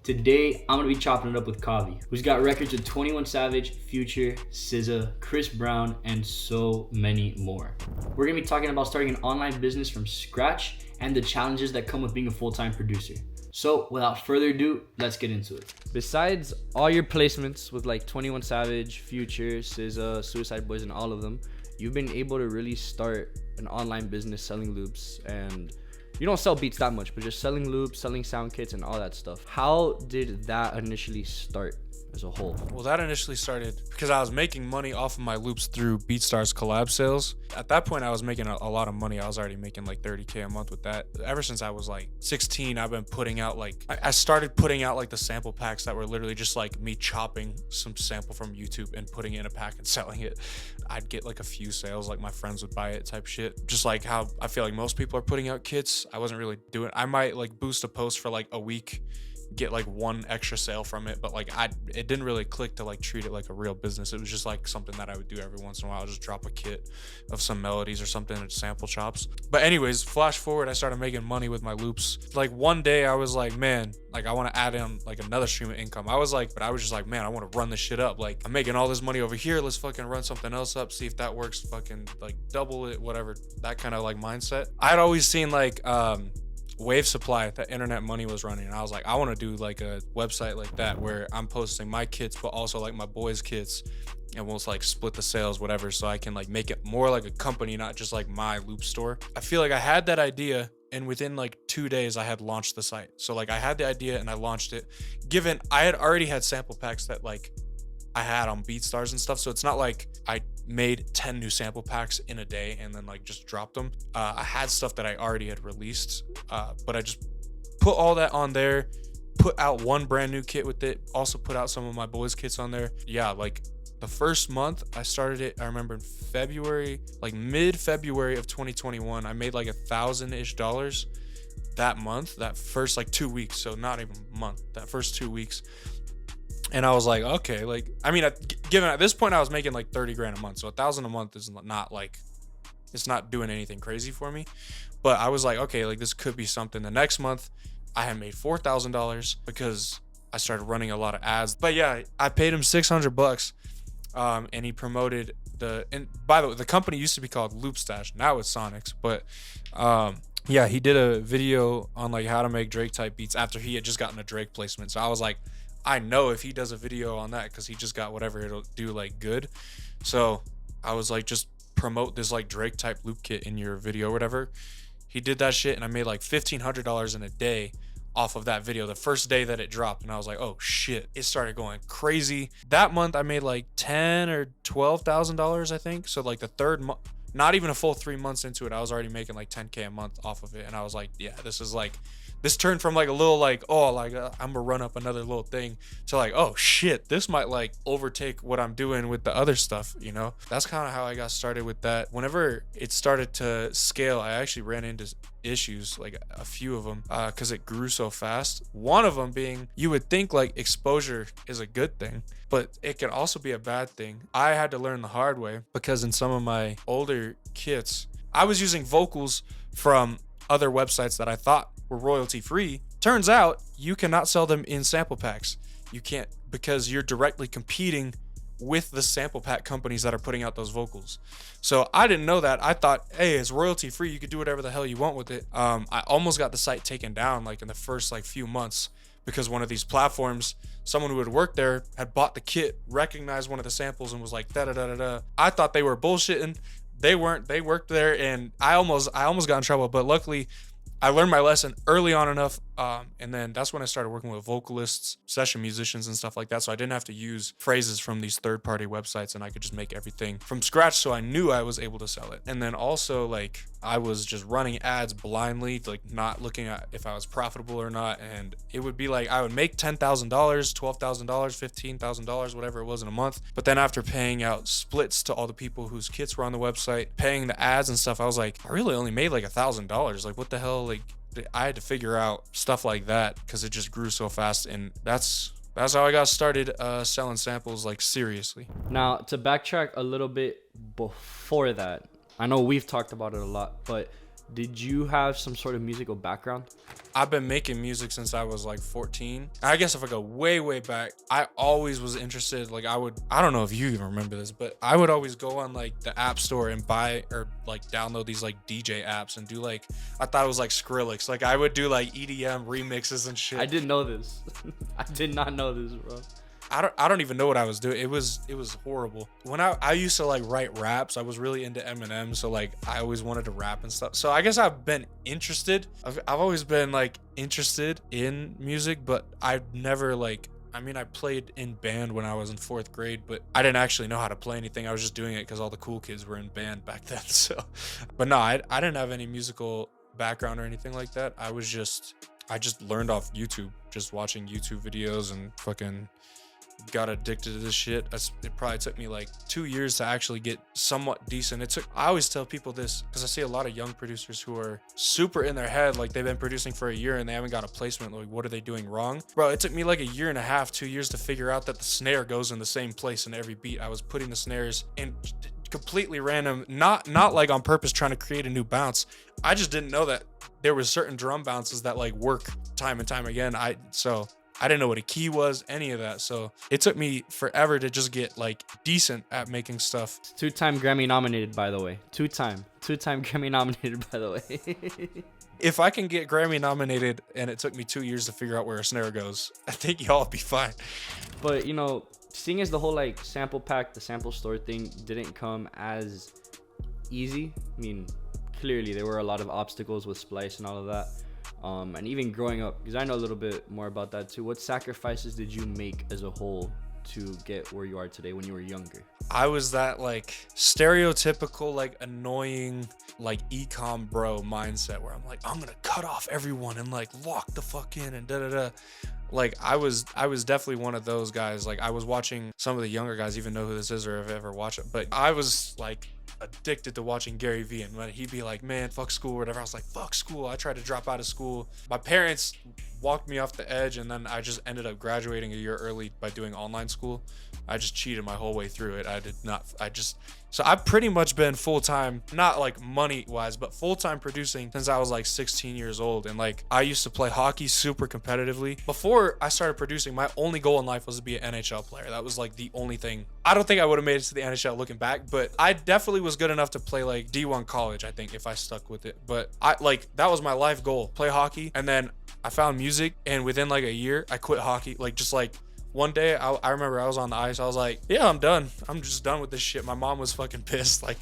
Today, I'm gonna be chopping it up with Kavi, who's got records with 21 Savage, Future, SZA, Chris Brown, and so many more. We're gonna be talking about starting an online business from scratch and the challenges that come with being a full-time producer. So without further ado, let's get into it. Besides all your placements with like 21 Savage, Future, SZA, Suicide Boys, and all of them, you've been able to really start an online business selling loops, and you don't sell beats that much, but just selling loops, selling sound kits, and all that stuff. How did that initially start as a whole? Well, that initially started because I was making money off of my loops through BeatStars collab sales. At that point, I was making a lot of money. I was already making like $30K a month with that. Ever since I was like 16, I've been putting out I started putting out like the sample packs that were literally just like me chopping some sample from YouTube and putting it in a pack and selling it. I'd get like a few sales, like my friends would buy it type shit. Just like how I feel like most people are putting out kits. I wasn't really doing, I might like boost a post for like a week, get like one extra sale from it, but like it didn't really click to like treat it like a real business. It was just like something that I would do every once in a while. I'll just drop a kit of some melodies or something and sample chops. But anyways, flash forward, I started making money with my loops. Like one day I was like, man, like I want to add in like another stream of income. I was just like, man, I want to run this shit up. Like I'm making all this money over here, let's fucking run something else up, see if that works, fucking like double it, whatever, that kind of like mindset. I'd always seen like Wave Supply that Internet Money was running, and I was like, I want to do like a website like that where I'm posting my kits but also like my boys' kits, and we'll like split the sales, whatever, so I can like make it more like a company, not just like my loop store. I feel like I had that idea, and within like 2 days I had launched the site. So like I had the idea and I launched it, given I had already had sample packs that like I had on BeatStars and stuff. So it's not like I made 10 new sample packs in a day and then like just dropped them. I had stuff that I already had released, but I just put all that on there, put out one brand new kit with it, also put out some of my boys' kits on there. Yeah, like the first month I started it, I remember in February, like mid-February of 2021, I made like $1,000-ish that month, that first like 2 weeks. So not even a month, that first 2 weeks. And I was like, okay, like, I mean, given at this point I was making like 30 grand a month. So $1,000 a month is not like, it's not doing anything crazy for me. But I was like, okay, like this could be something. The next month I had made $4,000 because I started running a lot of ads. But yeah, I paid him $600. And he promoted and by the way, the company used to be called Loop Stash. Now it's SoniX. But yeah, he did a video on like how to make Drake type beats after he had just gotten a Drake placement. So I was like, I know if he does a video on that, because he just got whatever it'll do like good. So I was like, just promote this like Drake type loop kit in your video or whatever. He did that shit, and I made like $1,500 in a day off of that video the first day that it dropped. And I was like, oh shit, it started going crazy. That month I made like $10,000 or $12,000, I think. So like the third month, not even a full 3 months into it, I was already making like $10K a month off of it. And I was like, yeah, this turned from like a little like, oh, like I'm gonna run up another little thing to like, oh shit, this might like overtake what I'm doing with the other stuff, you know? That's kind of how I got started with that. Whenever it started to scale, I actually ran into issues, like a few of them, because it grew so fast. One of them being, you would think like exposure is a good thing, but it can also be a bad thing. I had to learn the hard way, because in some of my older kits, I was using vocals from other websites that I thought were royalty free. Turns out you cannot sell them in sample packs. You can't, because you're directly competing with the sample pack companies that are putting out those vocals. So I didn't know that. I thought, hey, it's royalty free, you could do whatever the hell you want with it. I almost got the site taken down like in the first like few months, because one of these platforms, someone who had worked there had bought the kit, recognized one of the samples, and was like da da da da da. I thought they were bullshitting. They weren't. They worked there, and I almost got in trouble, but luckily I learned my lesson early on enough, and then that's when I started working with vocalists, session musicians, and stuff like that. So I didn't have to use phrases from these third-party websites, and I could just make everything from scratch. So I knew I was able to sell it. And then also, like, I was just running ads blindly, like not looking at if I was profitable or not. And it would be like I would make $10,000, $12,000, $15,000, whatever it was in a month. But then after paying out splits to all the people whose kits were on the website, paying the ads and stuff, I was like, I really only made like $1,000. Like, what the hell? Like, I had to figure out stuff like that because it just grew so fast. And that's how I got started selling samples, like, seriously. Now, to backtrack a little bit before that, I know we've talked about it a lot, but Did you have some sort of musical background? I've been making music since I was like 14. I guess if I go way, way back, I always was interested. Like I don't know if you even remember this, but I would always go on like the app store and buy or like download these like DJ apps and do like, I thought it was like Skrillex. Like I would do like EDM remixes and shit. I didn't know this. I did not know this, bro. I don't even know what I was doing. It was horrible. When I used to like write raps, I was really into Eminem, so like I always wanted to rap and stuff. So I guess I've been interested. I've always been like interested in music, but I've never like, I mean, I played in band when I was in 4th grade, but I didn't actually know how to play anything. I was just doing it because all the cool kids were in band back then. So, but no, I didn't have any musical background or anything like that. I just learned off YouTube, just watching YouTube videos and fucking got addicted to this shit. It probably took me like 2 years to actually get somewhat decent. I always tell people this because I see a lot of young producers who are super in their head, like they've been producing for a year and they haven't got a placement. Like, what are they doing wrong? Bro, it took me like 1.5 years, 2 years to figure out that the snare goes in the same place in every beat. I was putting the snares in completely random, not like on purpose trying to create a new bounce. I just didn't know that there was certain drum bounces that like work time and time again. I didn't know what a key was, any of that. So it took me forever to just get like decent at making stuff. 2-time Grammy nominated, by the way. Two-time Grammy nominated, by the way. If I can get Grammy nominated and it took me 2 years to figure out where a snare goes, I think y'all be fine. But, you know, seeing as the whole like sample pack, the sample store thing didn't come as easy. I mean, clearly there were a lot of obstacles with Splice and all of that. And even growing up, because I know a little bit more about that too. What sacrifices did you make as a whole to get where you are today when you were younger? I was that like stereotypical, like annoying, like ecom bro mindset where I'm like, I'm gonna cut off everyone and like lock the fuck in and da-da-da. Like I was definitely one of those guys. Like I was watching some of the younger guys, even know who this is or have ever watched it, but I was like addicted to watching Gary Vee, and when he'd be like, man, fuck school or whatever, I was like, fuck school. I tried to drop out of school. My parents walked me off the edge, and then I just ended up graduating a year early by doing online school. I just cheated my whole way through it. So I've pretty much been full-time, not like money-wise, but full-time producing since I was like 16 years old. And like, I used to play hockey super competitively. Before I started producing, my only goal in life was to be an NHL player. That was like the only thing. I don't think I would have made it to the NHL looking back, but I definitely was good enough to play like D1 college, I think, if I stuck with it. But that was my life goal, play hockey. And then I found music, and within like a year, I quit hockey. Like, just like, one day, I remember I was on the ice. I was like, yeah, I'm done. I'm just done with this shit. My mom was fucking pissed. Like,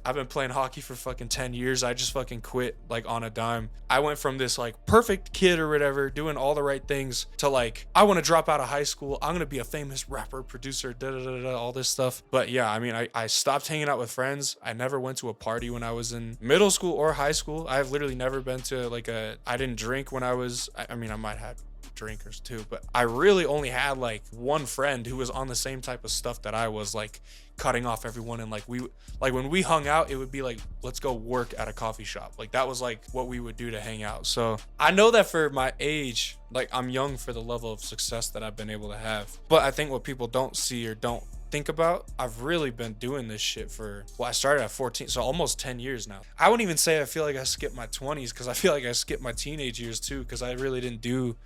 I've been playing hockey for fucking 10 years. I just fucking quit, like, on a dime. I went from this, like, perfect kid or whatever, doing all the right things, to, like, I want to drop out of high school. I'm going to be a famous rapper, producer, da-da-da-da, all this stuff. But, yeah, I mean, I stopped hanging out with friends. I never went to a party when I was in middle school or high school. I've literally never been to, like, I didn't drink when I was, I mean, I might have drinkers too, but I really only had like one friend who was on the same type of stuff that I was, like cutting off everyone, and like when we hung out, it would be like, let's go work at a coffee shop. Like that was like what we would do to hang out. So I know that for my age, like I'm young for the level of success that I've been able to have. But I think what people don't see or don't think about, I've really been doing this shit I started at 14, so almost 10 years now. I wouldn't even say I feel like I skipped my 20s, because I feel like I skipped my teenage years too, because I really didn't do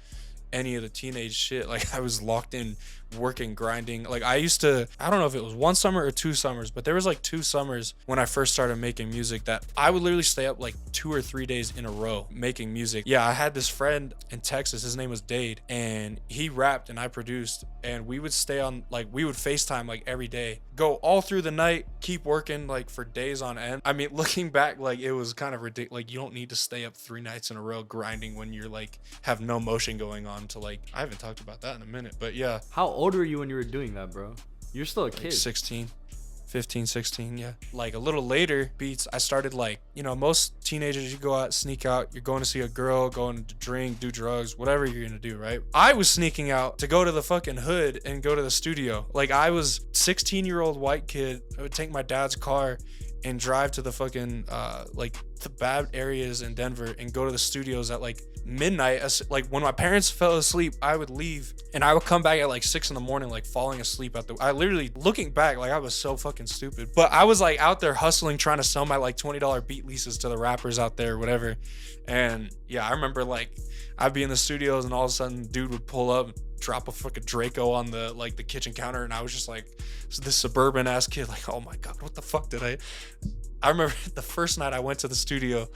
any of the teenage shit. Like I was locked in working, grinding. Like I don't know if it was one summer or 2 summers, but there was like 2 summers when I first started making music that I would literally stay up like 2 or 3 days in a row making music. Yeah, I had this friend in Texas, his name was Dade, and he rapped and I produced, and we would stay on, like we would FaceTime like every day, go all through the night, keep working like for days on end. I mean, looking back, like it was kind of ridiculous. Like you don't need to stay up 3 nights in a row grinding when you're like have no motion going on to like, I haven't talked about that in a minute, but yeah. How old were you when you were doing that, bro? You're still a kid. 15, 16, yeah. Like a little later beats, I started like, you know, most teenagers, you go out, sneak out, you're going to see a girl, going to drink, do drugs, whatever you're gonna do, right? I was sneaking out to go to the fucking hood and go to the studio. Like I was 16-year-old white kid. I would take my dad's car and drive to the fucking like the bad areas in Denver and go to the studios at like midnight, like when my parents fell asleep, I would leave and I would come back at like 6 in the morning, like falling asleep I literally, looking back, like I was so fucking stupid, but I was like out there hustling, trying to sell my like $20 beat leases to the rappers out there or whatever. And yeah, I remember like I'd be in the studios and all of a sudden dude would pull up, drop a fucking Draco on the like the kitchen counter, and I was just like this suburban ass kid, like, oh my god, what the fuck did I remember the first night I went to the studio.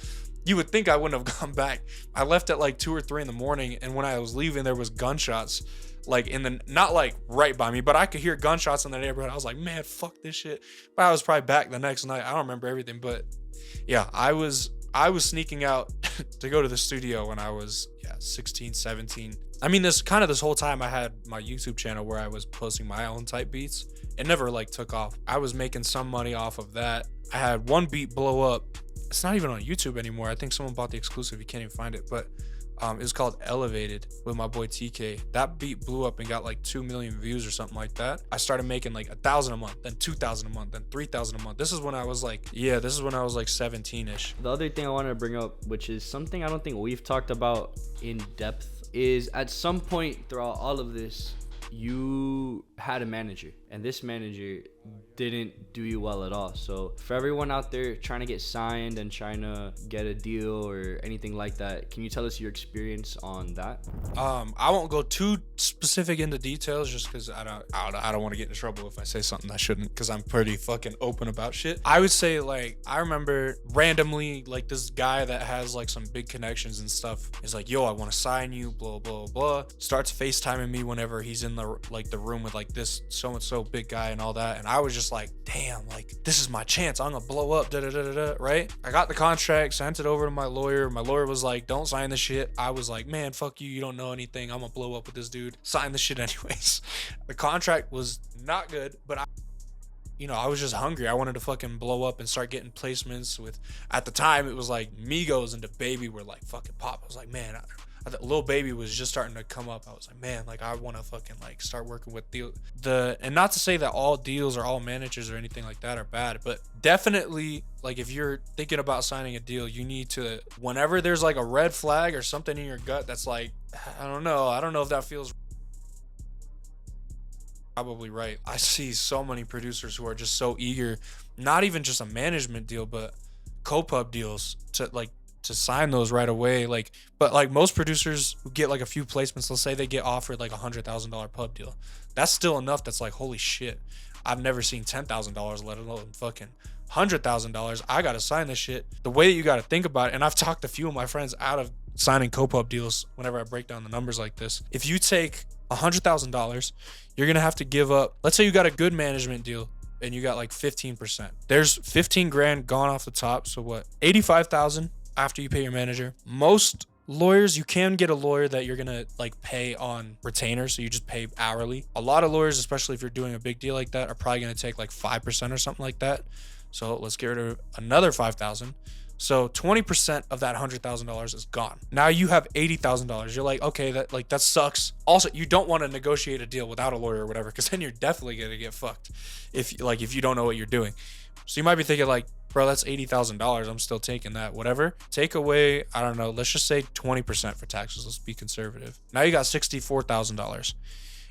You would think I wouldn't have gone back. I left at like 2 or 3 in the morning, and when I was leaving, there was gunshots, like not like right by me, but I could hear gunshots in the neighborhood. I was like, man, fuck this shit. But I was probably back the next night. I don't remember everything, but yeah, I was sneaking out to go to the studio when I was 16, 17. I mean, this whole time I had my YouTube channel where I was posting my own type beats. It never like took off. I was making some money off of that. I had one beat blow up. It's not even on YouTube anymore. I think someone bought the exclusive. You can't even find it, but it was called Elevated with my boy TK. That beat blew up and got like 2 million views or something like that. I started making like 1,000 a month, then 2,000 a month, then 3,000 a month. This is when I was like 17-ish. The other thing I wanted to bring up, which is something I don't think we've talked about in depth, is at some point throughout all of this, you had a manager, and this manager didn't do you well at all. So for everyone out there trying to get signed and trying to get a deal or anything like that, can you tell us your experience on that? I won't go too specific into details just because I don't want to get in trouble if I say something I shouldn't, because I'm pretty fucking open about shit. I would say, like, I remember randomly, like, this guy that has like some big connections and stuff is like, yo, I want to sign you, blah blah blah, starts FaceTiming me whenever he's in the room with like this so and so big guy and all that, and I was just like, damn, like, this is my chance, I'm gonna blow up, right? I got the contract, sent it over to my lawyer. My lawyer was like, don't sign this shit. I was like, man, fuck you, you don't know anything, I'm gonna blow up with this dude. Sign the shit anyways. The contract was not good, but I was just hungry. I wanted to fucking blow up and start getting placements with, at the time it was like Migos and the Baby were like fucking pop. I was like, man, Lil Baby was just starting to come up. I was like, man, like, I want to fucking like start working with and not to say that all deals or all managers or anything like that are bad, but definitely, like, if you're thinking about signing a deal, you need to, whenever there's like a red flag or something in your gut that's like, I don't know if that feels probably right. I see so many producers who are just so eager, not even just a management deal, but co-pub deals, to sign those right away. Like, but like most producers who get like a few placements, let's say they get offered like $100,000 pub deal. That's still enough. That's like, holy shit, I've never seen $10,000, let alone fucking $100,000. I gotta sign this shit. The way that you gotta think about it, and I've talked a few of my friends out of signing co-pub deals whenever I break down the numbers like this. If you take $100,000, you're gonna have to give up, let's say you got a good management deal and you got like 15%. There's 15 grand gone off the top. So what? 85,000 after you pay your manager. Most lawyers, you can get a lawyer that you're gonna like pay on retainer, so you just pay hourly. A lot of lawyers, especially if you're doing a big deal like that, are probably gonna take like 5% or something like that. So let's get rid of another 5,000. So 20% of that $100,000 is gone. Now you have $80,000. You're like, okay, that sucks. Also, you don't want to negotiate a deal without a lawyer or whatever, because then you're definitely gonna get fucked if you don't know what you're doing. So you might be thinking like, bro, that's $80,000. I'm still taking that. Whatever. Take away, I don't know, let's just say 20% for taxes. Let's be conservative. Now you got $64,000.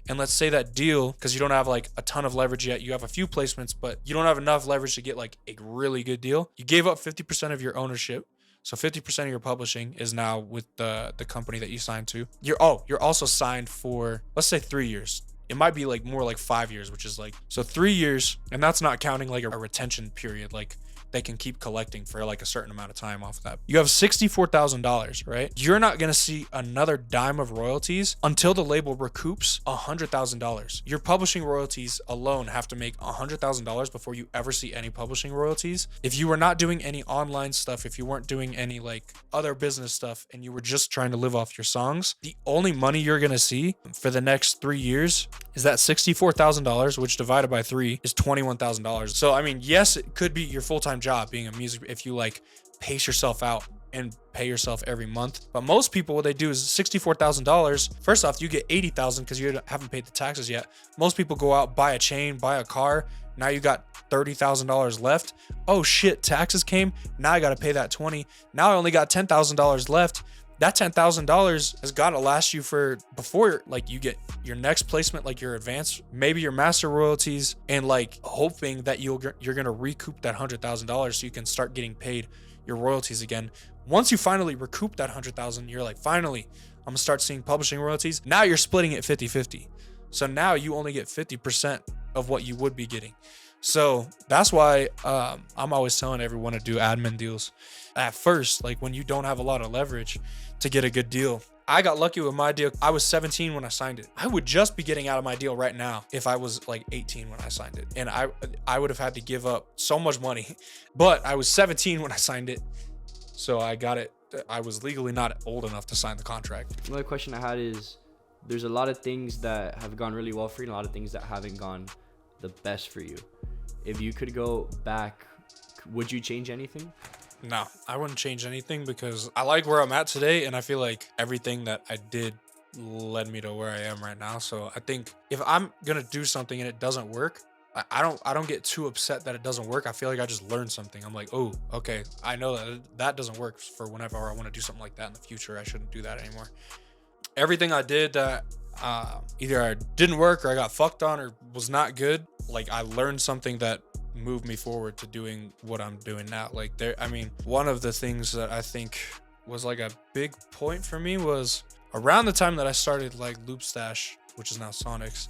And let's say that deal, because you don't have like a ton of leverage yet, you have a few placements, but you don't have enough leverage to get like a really good deal. You gave up 50% of your ownership. So 50% of your publishing is now with the company that you signed to. You're also signed for, let's say, 3 years. It might be like more like 5 years, which is like, so 3 years, and that's not counting like a retention period. Like, they can keep collecting for like a certain amount of time off of that. You have $64,000, right? You're not gonna see another dime of royalties until the label recoups $100,000. Your publishing royalties alone have to make $100,000 before you ever see any publishing royalties. If you were not doing any online stuff, if you weren't doing any like other business stuff, and you were just trying to live off your songs, the only money you're gonna see for the next 3 years is that $64,000, which divided by 3 is $21,000. So I mean, yes, it could be your full-time job being a music, if you like pace yourself out and pay yourself every month. But most people, what they do is $64,000. First off, you get 80,000 because you haven't paid the taxes yet. Most people go out, buy a chain, buy a car. Now you got $30,000 left. Oh shit, taxes came. Now I got to pay that 20. Now I only got $10,000 left. that $10,000 has got to last you for before like you get your next placement, like your advanced, maybe your master royalties, and like hoping that you're going to recoup that $100,000 so you can start getting paid your royalties again. Once you finally recoup that 100,000, you're like, finally, I'm gonna start seeing publishing royalties. Now you're splitting it 50-50. So now you only get 50% of what you would be getting. So that's why I'm always telling everyone to do admin deals at first, like when you don't have a lot of leverage to get a good deal. I got lucky with my deal. I was 17 when I signed it. I would just be getting out of my deal right now if I was like 18 when I signed it. And I would have had to give up so much money. But I was 17 when I signed it. So I got it. I was legally not old enough to sign the contract. Another question I had is, there's a lot of things that have gone really well for you and a lot of things that haven't gone the best for you. If you could go back, would you change anything? No, I wouldn't change anything because I like where I'm at today, and I feel like everything that I did led me to where I am right now. So I think if I'm gonna do something and it doesn't work, I don't get too upset that it doesn't work. I feel like I just learned something. I'm like, oh, okay, I know that doesn't work for whenever I want to do something like that in the future. I shouldn't do that anymore. Everything I did that either I didn't work or I got fucked on or was not good, like I learned something that moved me forward to doing what I'm doing now. Like one of the things that I think was like a big point for me was around the time that I started like Loop Stash, which is now SoniX,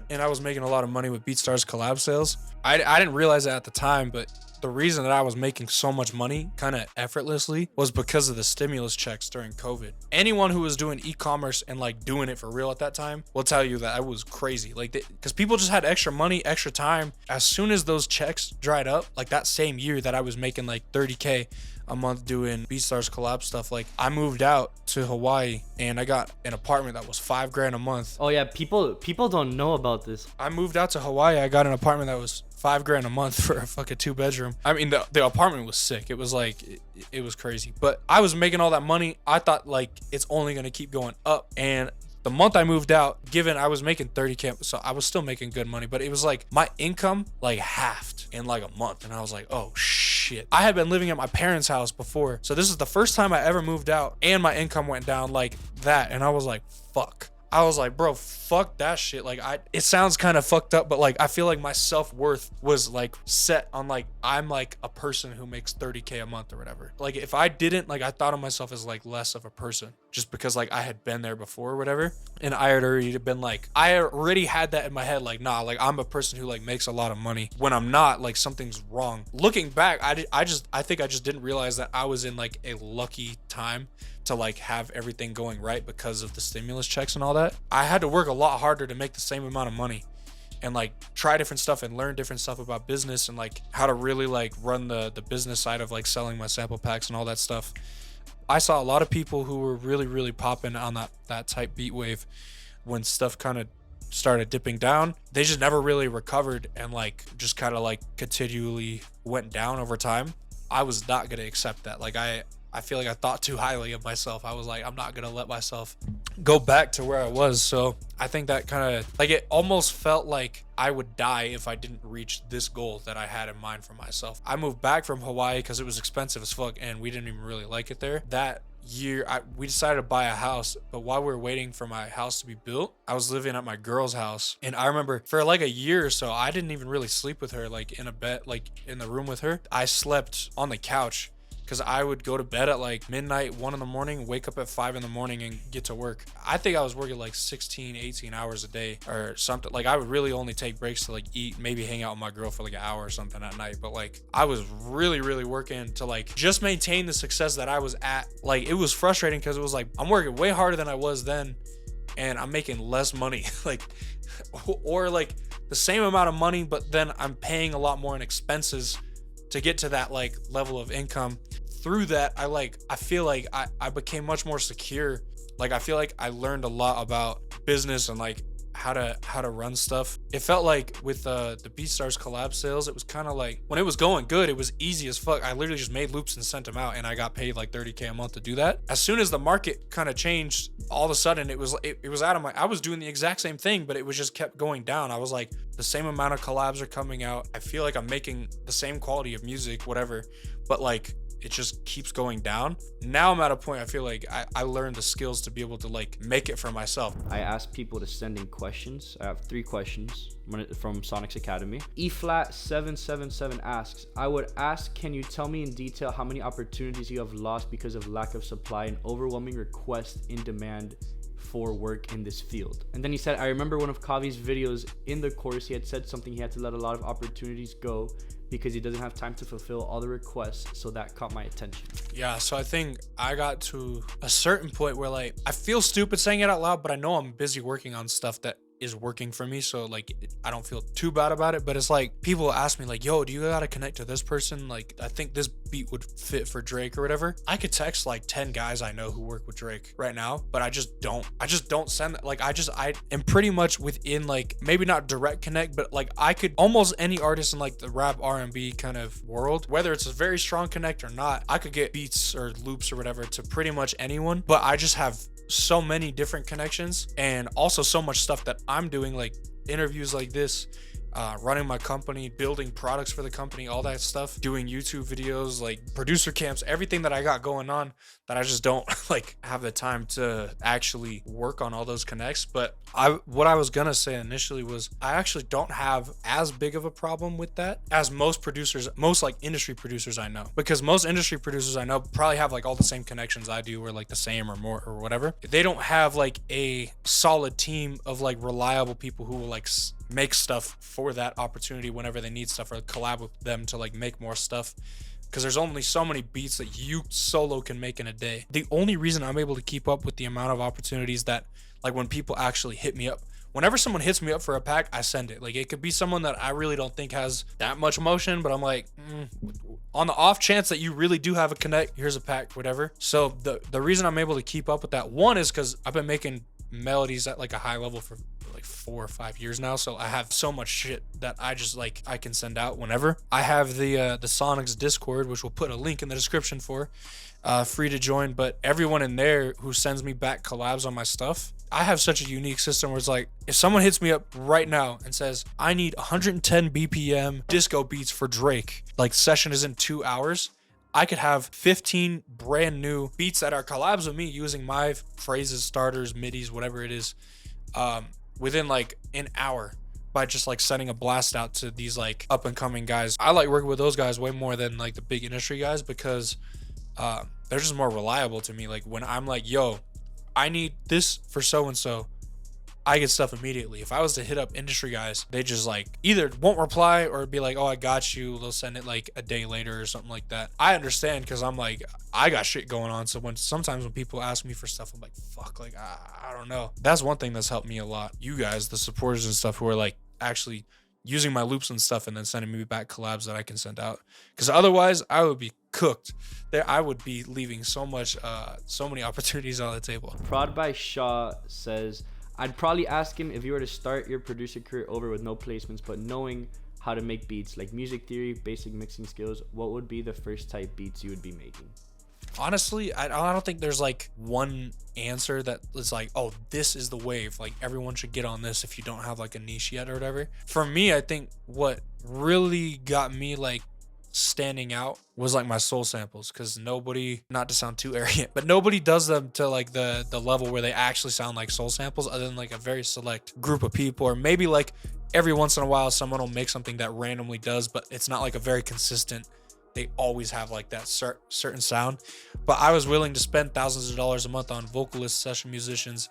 and I was making a lot of money with BeatStars collab sales. I didn't realize that at the time, but the reason that I was making so much money kind of effortlessly was because of the stimulus checks during COVID. Anyone who was doing e-commerce and like doing it for real at that time will tell you that I was crazy. Like, because people just had extra money, extra time. As soon as those checks dried up, like that same year that I was making like 30K a month doing BeatStars collab stuff, like I moved out to Hawaii and I got an apartment that was $5,000 a month. Oh yeah, people don't know about this. I moved out to Hawaii. I got an apartment that was $5,000 a month for a fucking 2-bedroom. I mean, the apartment was sick. It was like, it was crazy. But I was making all that money. I thought like it's only gonna keep going up. And the month I moved out, given I was making 30K, so I was still making good money, but it was like my income like halved in like a month. And I was like, oh shit. I had been living at my parents' house before. So this is the first time I ever moved out and my income went down like that. And I was like, fuck. I was like, bro, fuck that shit. Like, it sounds kind of fucked up, but like, I feel like my self-worth was like set on like, I'm like a person who makes 30K a month or whatever. Like, if I didn't, like, I thought of myself as like less of a person just because like I had been there before or whatever. And I had already been like, I already had that in my head. Like, nah, like I'm a person who like makes a lot of money. When I'm not, like something's wrong. Looking back, I think I just didn't realize that I was in like a lucky time to like have everything going right because of the stimulus checks and all that. I had to work a lot harder to make the same amount of money and like try different stuff and learn different stuff about business and like how to really like run the business side of like selling my sample packs and all that stuff. I saw a lot of people who were really, really popping on that type beat wave when stuff kind of started dipping down. They just never really recovered and like just kind of like continually went down over time. I was not going to accept that. Like I feel like I thought too highly of myself. I was like, I'm not going to let myself go back to where I was. So I think that kind of like, it almost felt like I would die if I didn't reach this goal that I had in mind for myself. I moved back from Hawaii because it was expensive as fuck and we didn't even really like it there. That year, we decided to buy a house, but while we were waiting for my house to be built, I was living at my girl's house. And I remember for like a year or so, I didn't even really sleep with her, like in a bed, like in the room with her. I slept on the couch because I would go to bed at like midnight, 1 in the morning, wake up at 5 in the morning and get to work. I think I was working like 16, 18 hours a day or something. Like I would really only take breaks to like eat, maybe hang out with my girl for like an hour or something at night. But like I was really, really working to like just maintain the success that I was at. Like it was frustrating because it was like, I'm working way harder than I was then and I'm making less money. Like, or like the same amount of money, but then I'm paying a lot more in expenses to get to that like level of income. Through that, I feel like I became much more secure. Like I feel like I learned a lot about business and like how to run stuff. It felt like with the BeatStars collab sales, it was kind of like when it was going good, it was easy as fuck. I literally just made loops and sent them out and I got paid like 30K a month to do that. As soon as the market kind of changed, all of a sudden it was out of I was doing the exact same thing, but it was just kept going down. I was like, the same amount of collabs are coming out. I feel like I'm making the same quality of music, whatever, but like it just keeps going down. Now I'm at a point I feel like I learned the skills to be able to like make it for myself. I asked people to send in questions. I have 3 questions from SoniX Academy. eFlat777 asks, I would ask, can you tell me in detail how many opportunities you have lost because of lack of supply and overwhelming request in demand for work in this field? And then he said, I remember one of Kavi's videos in the course, he had said something, he had to let a lot of opportunities go because he doesn't have time to fulfill all the requests. So that caught my attention. Yeah, so I think I got to a certain point where like I feel stupid saying it out loud, but I know I'm busy working on stuff that is working for me, so like I don't feel too bad about it. But it's like people ask me like, yo, do you gotta connect to this person? Like I think this beat would fit for Drake or whatever. I could text like 10 guys I know who work with Drake right now, but I just don't send that. Like I am pretty much within like maybe not direct connect, but like I could almost any artist in like the rap R&B kind of world, whether it's a very strong connect or not, I could get beats or loops or whatever to pretty much anyone. But I just have so many different connections and also so much stuff that I'm doing, like interviews like this, running my company, building products for the company, all that stuff, doing YouTube videos, like producer camps, everything that I got going on, that I just don't like have the time to actually work on all those connects. But what I was gonna say initially was I actually don't have as big of a problem with that as most like industry producers I know, because most industry producers I know probably have like all the same connections I do, or like the same or more or whatever. They don't have like a solid team of like reliable people who will like make stuff for that opportunity whenever they need stuff, or collab with them to like make more stuff, because there's only so many beats that you solo can make in a day. The only reason I'm able to keep up with the amount of opportunities that like when people actually hit me up, whenever someone hits me up for a pack, I send it. Like it could be someone that I really don't think has that much motion, but I'm like, on the off chance that you really do have a connect, here's a pack, whatever. So the reason I'm able to keep up with that, one, is because I've been making melodies at like a high level for like 4 or 5 years now, so I have so much shit that I just like I can send out whenever. I have the SoniX Discord, which we'll put a link in the description for, free to join. But everyone in there who sends me back collabs on my stuff, I have such a unique system where it's like, if someone hits me up right now and says, I need 110 BPM disco beats for Drake, like session is in 2 hours, I could have 15 brand new beats that are collabs with me using my phrases, starters, midis, whatever it is, within like an hour, by just like sending a blast out to these like up and coming guys. I like working with those guys way more than like the big industry guys, because they're just more reliable to me. Like when I'm like, yo, I need this for so and so, I get stuff immediately. If I was to hit up industry guys, they just like either won't reply or be like, oh, I got you, they'll send it like a day later or something like that. I understand, because I'm like, I got shit going on. So sometimes when people ask me for stuff, I'm like, fuck, like I don't know. That's one thing that's helped me a lot. You guys, the supporters and stuff, who are like actually using my loops and stuff and then sending me back collabs that I can send out, because otherwise I would be cooked there. I would be leaving so many opportunities on the table. Prod by Shaw says, I'd probably ask him if you were to start your producer career over with no placements, but knowing how to make beats, like music theory, basic mixing skills, what would be the first type beats you would be making? Honestly, I don't think there's like one answer that is like, oh, this is the wave, like everyone should get on this if you don't have like a niche yet or whatever. For me, I think what really got me like standing out was like my soul samples, because nobody, not to sound too arrogant, but nobody does them to like the level where they actually sound like soul samples, other than like a very select group of people, or maybe like every once in a while someone will make something that randomly does, but it's not like a very consistent, they always have like that certain sound. But I was willing to spend thousands of dollars a month on vocalists, session musicians,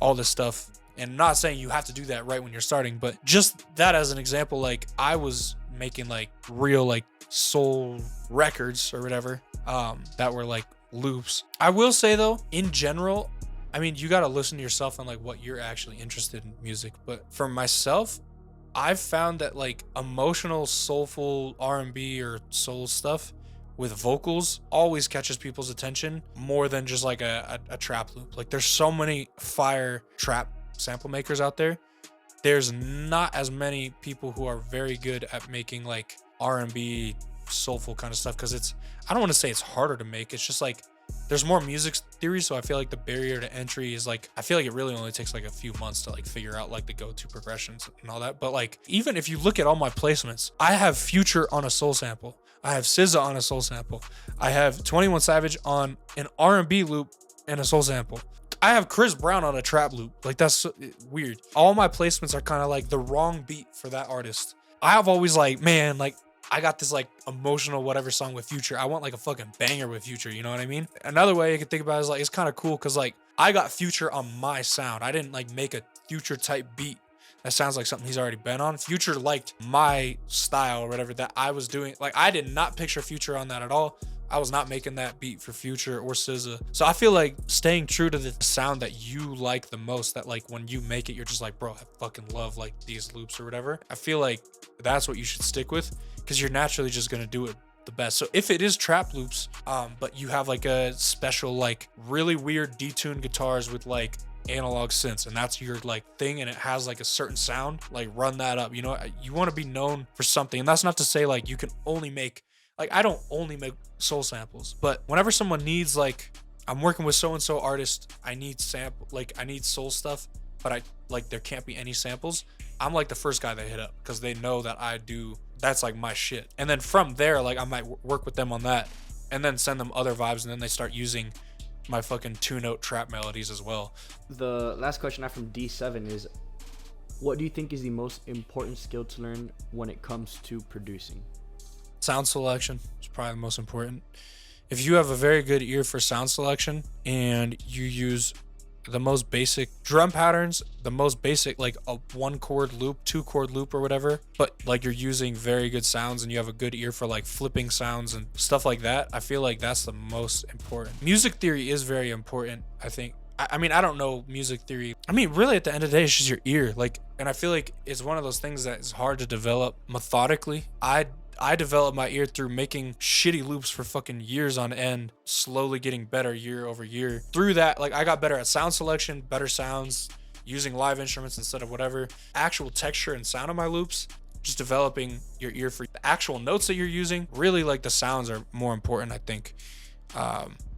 all this stuff. And I'm not saying you have to do that right when you're starting, but just that as an example, like I was making like real like soul records or whatever, that were like loops. I will say though, in general, I mean, you got to listen to yourself and like what you're actually interested in music. But for myself, I've found that like emotional, soulful R&B or soul stuff with vocals always catches people's attention more than just like a trap loop. Like there's so many fire trap sample makers out there. There's not as many people who are very good at making like R&B soulful kind of stuff, because it's, I don't want to say it's harder to make, it's just like there's more music theory, so I feel like the barrier to entry is like, I feel like it really only takes like a few months to like figure out like the go-to progressions and all that. But like even if you look at all my placements, I have Future on a soul sample, I have SZA on a soul sample. I have 21 Savage on an R&B loop and a soul sample. I have Chris Brown on a trap loop. Like, that's so weird. All my placements are kind of like the wrong beat for that artist. I have always like, man, like I got this like emotional whatever song with Future. I want like a fucking banger with Future. You know what I mean? Another way you can think about it is like, it's kind of cool because like I got Future on my sound. I didn't like make a Future type beat that sounds like something he's already been on. Future liked my style or whatever that I was doing. Like, I did not picture Future on that at all. I was not making that beat for Future or SZA. So I feel like staying true to the sound that you like the most, that like when you make it, you're just like, bro, I fucking love like these loops or whatever. I feel like that's what you should stick with because you're naturally just gonna do it the best. So if it is trap loops, but you have like a special, like really weird detuned guitars with like analog synths and that's your like thing and it has like a certain sound, like run that up. You know, you want to be known for something. And that's not to say like you can only make, like I don't only make soul samples, but whenever someone needs like, I'm working with so and so artist, I need sample, like I need soul stuff, but I like there can't be any samples, I'm like the first guy they hit up because they know that I do, that's like my shit. And then from there, like I might work with them on that and then send them other vibes and then they start using my fucking 2-note trap melodies as well. The last question I have from D7 is, what do you think is the most important skill to learn when it comes to producing? Sound selection is probably the most important. If you have a very good ear for sound selection and you use the most basic drum patterns, the most basic like a 1-chord loop, 2-chord loop or whatever, but like you're using very good sounds and you have a good ear for like flipping sounds and stuff like that, I feel like that's the most important. Music theory is very important, I think. I mean, I don't know music theory. I mean, really at the end of the day, it's just your ear. Like, and I feel like it's one of those things that is hard to develop methodically. I developed my ear through making shitty loops for fucking years on end, slowly getting better year over year. Through that, like I got better at sound selection, better sounds, using live instruments instead of whatever, actual texture and sound of my loops, just developing your ear for the actual notes that you're using. Really like the sounds are more important, I think.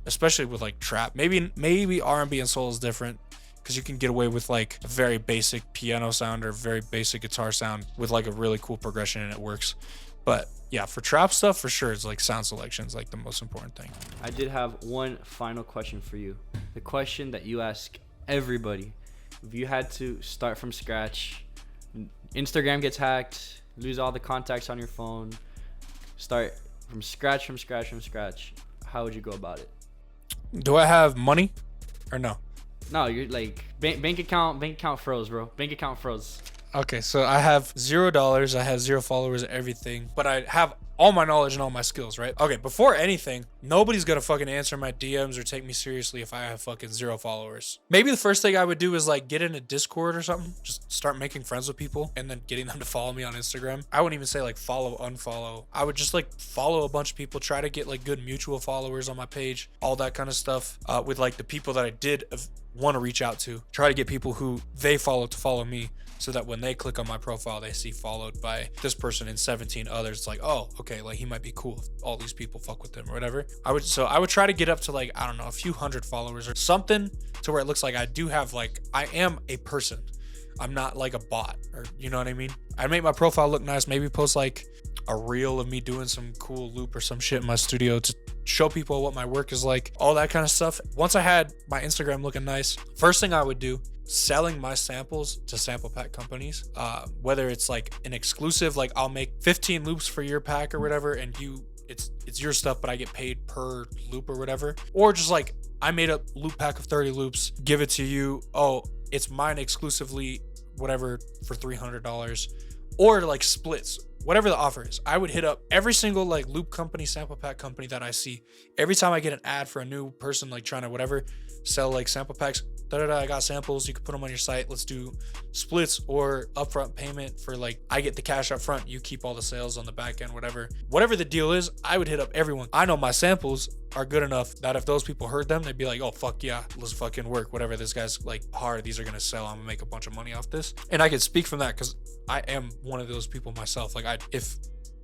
Especially with like trap. Maybe R&B and soul is different because you can get away with like a very basic piano sound or very basic guitar sound with like a really cool progression and it works. But yeah, for trap stuff, for sure, it's like sound selection is like the most important thing. I did have one final question for you. The question that you ask everybody. If you had to start from scratch, Instagram gets hacked, lose all the contacts on your phone, start from scratch, how would you go about it? Do I have money or no? No, you're like bank account froze, bro. Bank account froze. Okay, so I have $0. I have 0 followers, everything, but I have all my knowledge and all my skills, right? Okay, before anything, nobody's gonna fucking answer my DMs or take me seriously if I have fucking 0 followers. Maybe the first thing I would do is like get in a Discord or something, just start making friends with people and then getting them to follow me on Instagram. I wouldn't even say like follow, unfollow. I would just like follow a bunch of people, try to get like good mutual followers on my page, all that kind of stuff. With like the people that I did want to reach out to, try to get people who they follow to follow me, so that when they click on my profile, they see followed by this person and 17 others. It's like, oh, okay, like he might be cool if all these people fuck with him or whatever. I would try to get up to like, I don't know, a few hundred followers or something to where it looks like I do have like, I am a person. I'm not like a bot, or you know what I mean? I'd make my profile look nice, maybe post like a reel of me doing some cool loop or some shit in my studio to show people what my work is like, all that kind of stuff. Once I had my Instagram looking nice, first thing I would do, selling my samples to sample pack companies, whether it's like an exclusive, like I'll make 15 loops for your pack or whatever, and it's your stuff, but I get paid per loop or whatever, or just like I made a loop pack of 30 loops, give it to you, oh, it's mine exclusively, whatever, for $300, or like splits, whatever the offer is. I would hit up every single like loop company, sample pack company that I see. Every time I get an ad for a new person like trying to whatever sell like sample packs, I got samples, you can put them on your site, let's do splits or upfront payment for like, I get the cash up front, you keep all the sales on the back end, whatever the deal is. I would hit up everyone. I know my samples are good enough that if those people heard them, they'd be like, oh fuck yeah, let's fucking work, whatever, this guy's like hard, these are gonna sell, I'm gonna make a bunch of money off this. And I can speak from that because I am one of those people myself. Like if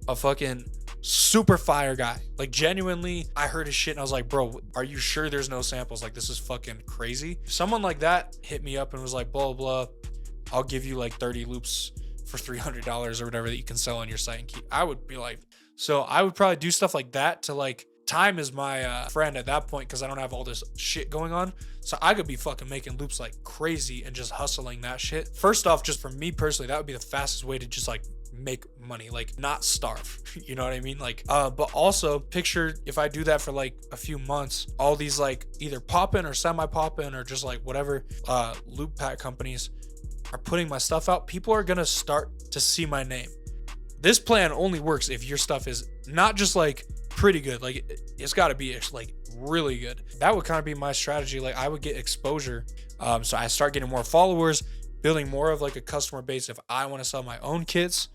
a fucking super fire guy, like genuinely, I heard his shit and I was like, bro, are you sure there's no samples? Like, this is fucking crazy. If someone like that hit me up and was like, blah, blah, I'll give you like 30 loops for $300 or whatever that you can sell on your site and keep, I would be like, So I would probably do stuff like that to like time is my friend at that point because I don't have all this shit going on. So I could be fucking making loops like crazy and just hustling that shit. First off, just for me personally, that would be the fastest way to just like make money, like not starve. You know what I mean? Like, but also picture if I do that for like a few months, all these like either pop-in or semi-pop-in or just like whatever loop pack companies are putting my stuff out. People are gonna start to see my name. This plan only works if your stuff is not just like pretty good, like it's got to be like really good. That would kind of be my strategy. Like I would get exposure, so I start getting more followers, building more of like a customer base if I want to sell my own kits,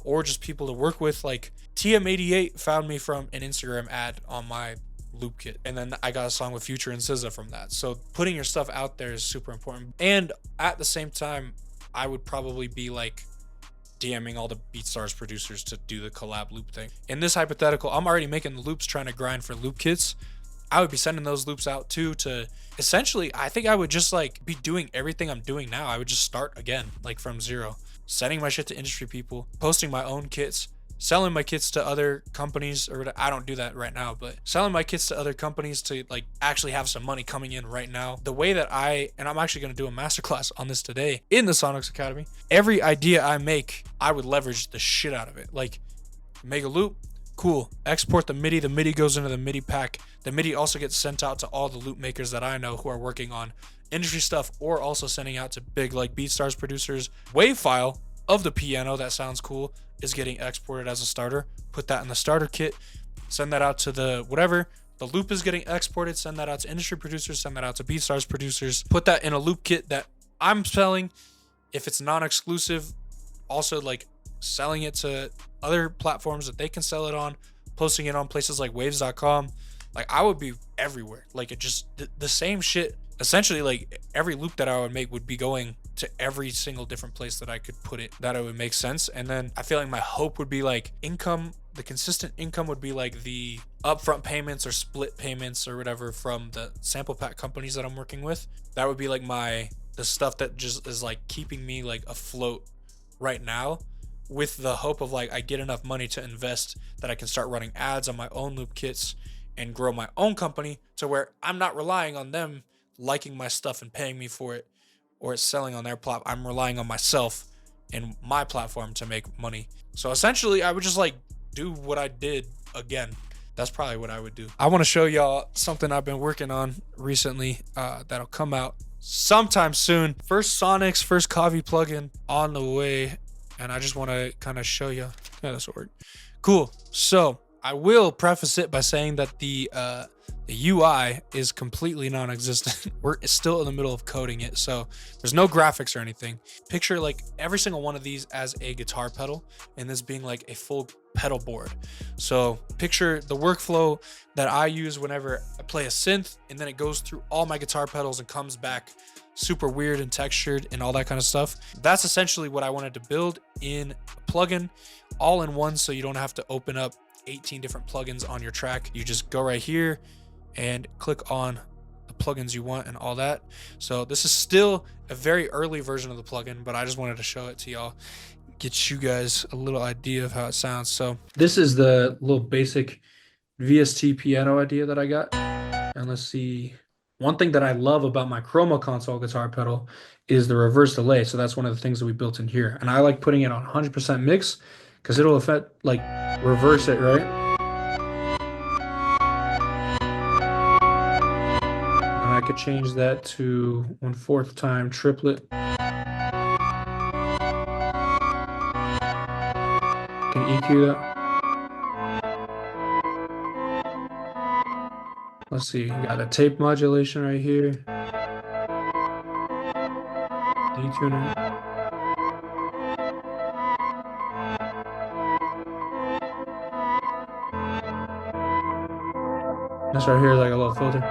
or just people to work with. Like TM88 found me from an Instagram ad on my loop kit, and then I got a song with Future and SZA from that. So putting your stuff out there is super important. And at the same time, I would probably be like DMing all the BeatStars producers to do the collab loop thing. In this hypothetical, I'm already making the loops, trying to grind for loop kits. I would be sending those loops out too to essentially, I think I would just like be doing everything I'm doing now. I would just start again, like from zero, sending my shit to industry people, posting my own kits, selling my kits to other companies, or I don't do that right now, but selling my kits to other companies to like actually have some money coming in right now. The way that and I'm actually going to do a masterclass on this today in the SoniX Academy. Every idea I make, I would leverage the shit out of it. Like make a loop, cool, export the MIDI goes into the MIDI pack. The MIDI also gets sent out to all the loop makers that I know who are working on industry stuff, or also sending out to big like BeatStars producers. Wave file of the piano that sounds cool is getting exported as a starter. Put that in the starter kit, send that out to the whatever. The loop is getting exported, send that out to industry producers, send that out to BeatStars producers. Put that in a loop kit that I'm selling. If it's non-exclusive, also like selling it to other platforms that they can sell it on, posting it on places like waves.com. Like I would be everywhere. Like it just the same shit. Essentially, like every loop that I would make would be going to every single different place that I could put it, that it would make sense. And then I feel like my hope would be like income, the consistent income would be like the upfront payments or split payments or whatever from the sample pack companies that I'm working with. That would be like the stuff that just is like keeping me like afloat right now, with the hope of like I get enough money to invest that I can start running ads on my own loop kits and grow my own company to where I'm not relying on them liking my stuff and paying me for it, or it's selling on their platform. I'm relying on myself and my platform to make money. So essentially I would just like do what I did again. That's probably what I would do. I want to show y'all something I've been working on recently that'll come out sometime soon. First SoniX, first KXVI plugin on the way. And I just want to kind of show you. Yeah, this will work. Cool. So I will preface it by saying that the UI is completely non-existent. We're still in the middle of coding it, so there's no graphics or anything. Picture like every single one of these as a guitar pedal, and this being like a full pedal board. So picture the workflow that I use whenever I play a synth, and then it goes through all my guitar pedals and comes back super weird and textured and all that kind of stuff. That's essentially what I wanted to build in a plugin, all in one, so you don't have to open up 18 different plugins on your track. You just go right here and click on the plugins you want and all that. So this is still a very early version of the plugin, but I just wanted to show it to y'all, get you guys a little idea of how it sounds. So this is the little basic VST piano idea that I got. And let's see. One thing that I love about my Chroma console guitar pedal is the reverse delay. So that's one of the things that we built in here. And I like putting it on 100% mix because it'll affect, like, reverse it, right? And I could change that to 1/4 time triplet. Can EQ that. Let's see, you got a tape modulation right here. Detuner. This right here is like a little filter.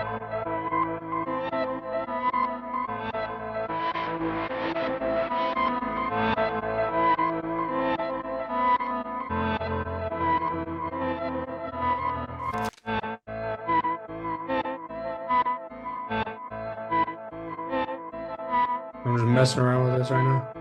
I'm just messing around with this right now.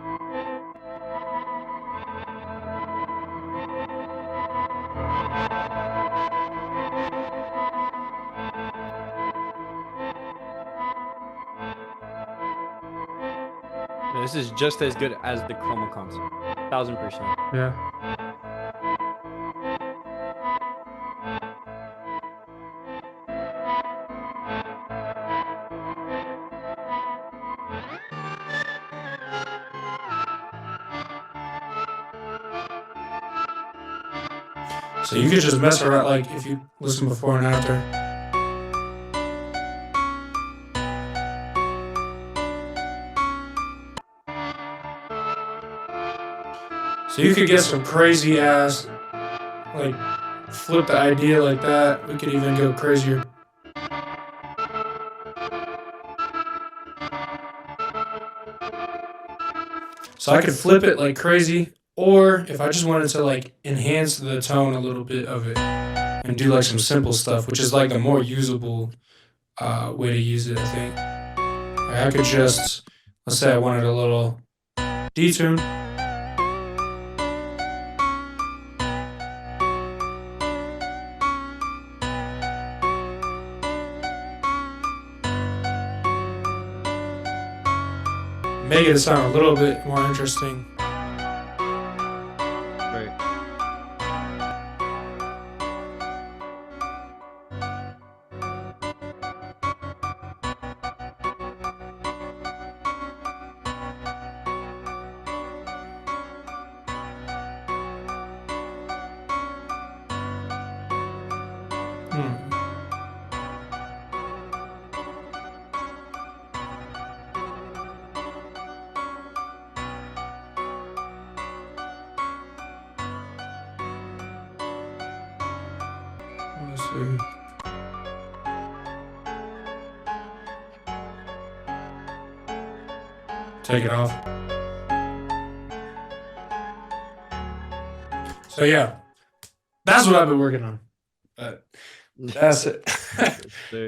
This is just as good as the Chroma console. 1000%. Yeah. So you could just mess around, like if you listen before and after. So you could get some crazy ass, like flip the idea like that. We could even go crazier. So I could flip it like crazy, or if I just wanted to like enhance the tone a little bit of it and do like some simple stuff, which is like the more usable way to use it, I think. I could just, let's say I wanted a little detune. Make it sound a little bit more interesting. Right. Let's see. Take it off. So yeah, that's what I've been working on. But that's it. Sir.